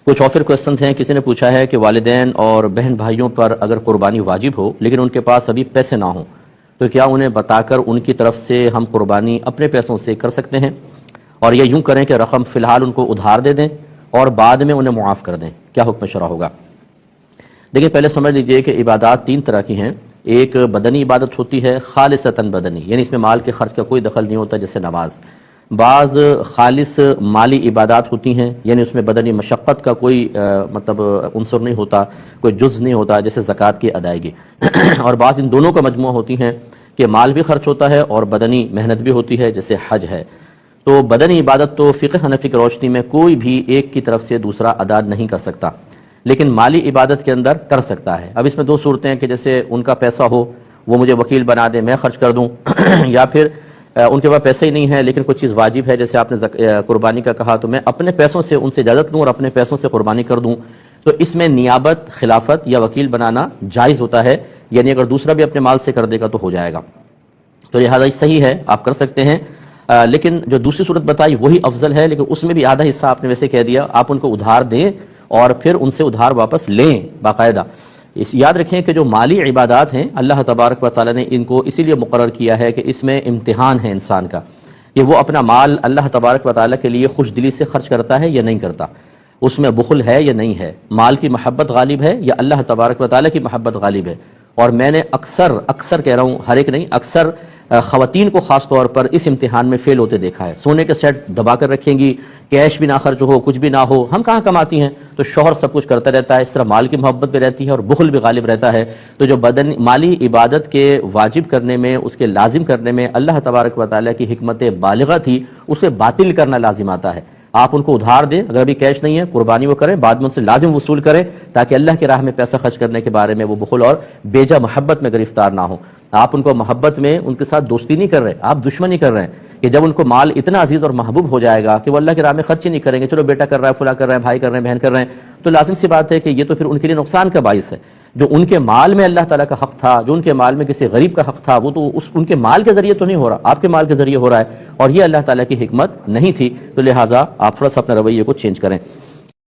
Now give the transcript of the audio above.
کچھ اور پھر کوسچنز ہیں. کسی نے پوچھا ہے کہ والدین اور بہن بھائیوں پر اگر قربانی واجب ہو لیکن ان کے پاس ابھی پیسے نہ ہوں تو کیا انہیں بتا کر ان کی طرف سے ہم قربانی اپنے پیسوں سے کر سکتے ہیں، اور یہ یوں کریں کہ رقم فی الحال ان کو ادھار دے دیں اور بعد میں انہیں معاف کر دیں؟ کیا حکم شرع ہوگا؟ دیکھیں پہلے سمجھ لیجئے کہ عبادات تین طرح کی ہیں. ایک بدنی عبادت ہوتی ہے خالصتاً بدنی، یعنی اس میں مال کے خرچ کا کوئی دخل نہیں ہوتا، جیسے نماز. بعض خالص مالی عبادات ہوتی ہیں، یعنی اس میں بدنی مشقت کا کوئی عنصر نہیں ہوتا، کوئی جز نہیں ہوتا، جیسے زکوٰۃ کی ادائیگی. اور بعض ان دونوں کا مجموعہ ہوتی ہیں کہ مال بھی خرچ ہوتا ہے اور بدنی محنت بھی ہوتی ہے، جیسے حج ہے. تو بدنی عبادت تو فقہ حنفی کی روشنی میں کوئی بھی ایک کی طرف سے دوسرا ادا نہیں کر سکتا، لیکن مالی عبادت کے اندر کر سکتا ہے. اب اس میں دو صورتیں ہیں کہ جیسے ان کا پیسہ ہو، وہ مجھے وکیل بنا دے، میں خرچ کر دوں، یا پھر ان کے پاس پیسے ہی نہیں ہے لیکن کوئی چیز واجب ہے، جیسے آپ نے قربانی کا کہا، تو میں اپنے پیسوں سے ان سے اجازت لوں اور اپنے پیسوں سے قربانی کر دوں. تو اس میں نیابت، خلافت یا وکیل بنانا جائز ہوتا ہے، یعنی اگر دوسرا بھی اپنے مال سے کر دے گا تو ہو جائے گا. تو لہٰذا یہ صحیح ہے، آپ کر سکتے ہیں. لیکن جو دوسری صورت بتائی وہی افضل ہے، لیکن اس میں بھی آدھا حصہ آپ نے ویسے کہہ دیا، آپ ان کو ادھار دیں اور پھر ان سے ادھار واپس لیں باقاعدہ. یاد رکھیں کہ جو مالی عبادات ہیں اللہ تبارک و تعالیٰ نے ان کو اسی لیے مقرر کیا ہے کہ اس میں امتحان ہے انسان کا، کہ وہ اپنا مال اللہ تبارک و تعالیٰ کے لیے خوش دلی سے خرچ کرتا ہے یا نہیں کرتا، اس میں بخل ہے یا نہیں ہے، مال کی محبت غالب ہے یا اللہ تبارک و تعالیٰ کی محبت غالب ہے. اور میں نے اکثر کہہ رہا ہوں، ہر ایک نہیں، اکثر خواتین کو خاص طور پر اس امتحان میں فیل ہوتے دیکھا ہے. سونے کے سیٹ دبا کر رکھیں گی، کیش بھی نہ خرچ ہو، کچھ بھی نہ ہو، ہم کہاں کماتی ہیں، تو شوہر سب کچھ کرتا رہتا ہے. اس طرح مال کی محبت بھی رہتی ہے اور بخل بھی غالب رہتا ہے. تو جو مالی عبادت کے واجب کرنے میں، اس کے لازم کرنے میں اللہ تبارک و تعالیٰ کی حکمت بالغہ تھی، اسے باطل کرنا لازم آتا ہے. آپ ان کو ادھار دیں، اگر ابھی کیش نہیں ہے قربانی وہ کریں، بعد میں ان سے لازم وصول کریں تاکہ اللہ کی راہ میں پیسہ خرچ کرنے کے بارے میں وہ بخل اور بیجا محبت میں گرفتار نہ ہوں. آپ ان کو محبت میں ان کے ساتھ دوستی نہیں کر رہے، آپ دشمنی کر رہے ہیں کہ جب ان کو مال اتنا عزیز اور محبوب ہو جائے گا کہ وہ اللہ کی راہ میں خرچ ہی نہیں کریں گے، چلو بیٹا کر رہا ہے، فلاں کر رہے ہیں، بھائی کر رہے ہیں، بہن کر رہے ہیں، تو لازم سی بات ہے کہ یہ تو پھر ان کے لیے نقصان کا باعث ہے. جو ان کے مال میں اللہ تعالیٰ کا حق تھا، جو ان کے مال میں کسی غریب کا حق تھا، وہ تو ان کے مال کے ذریعے تو نہیں ہو رہا، آپ کے مال کے ذریعے ہو رہا ہے، اور یہ اللہ تعالیٰ کی حکمت نہیں تھی. تو لہٰذا آپ تھوڑا سا اپنے رویے کو چینج کریں.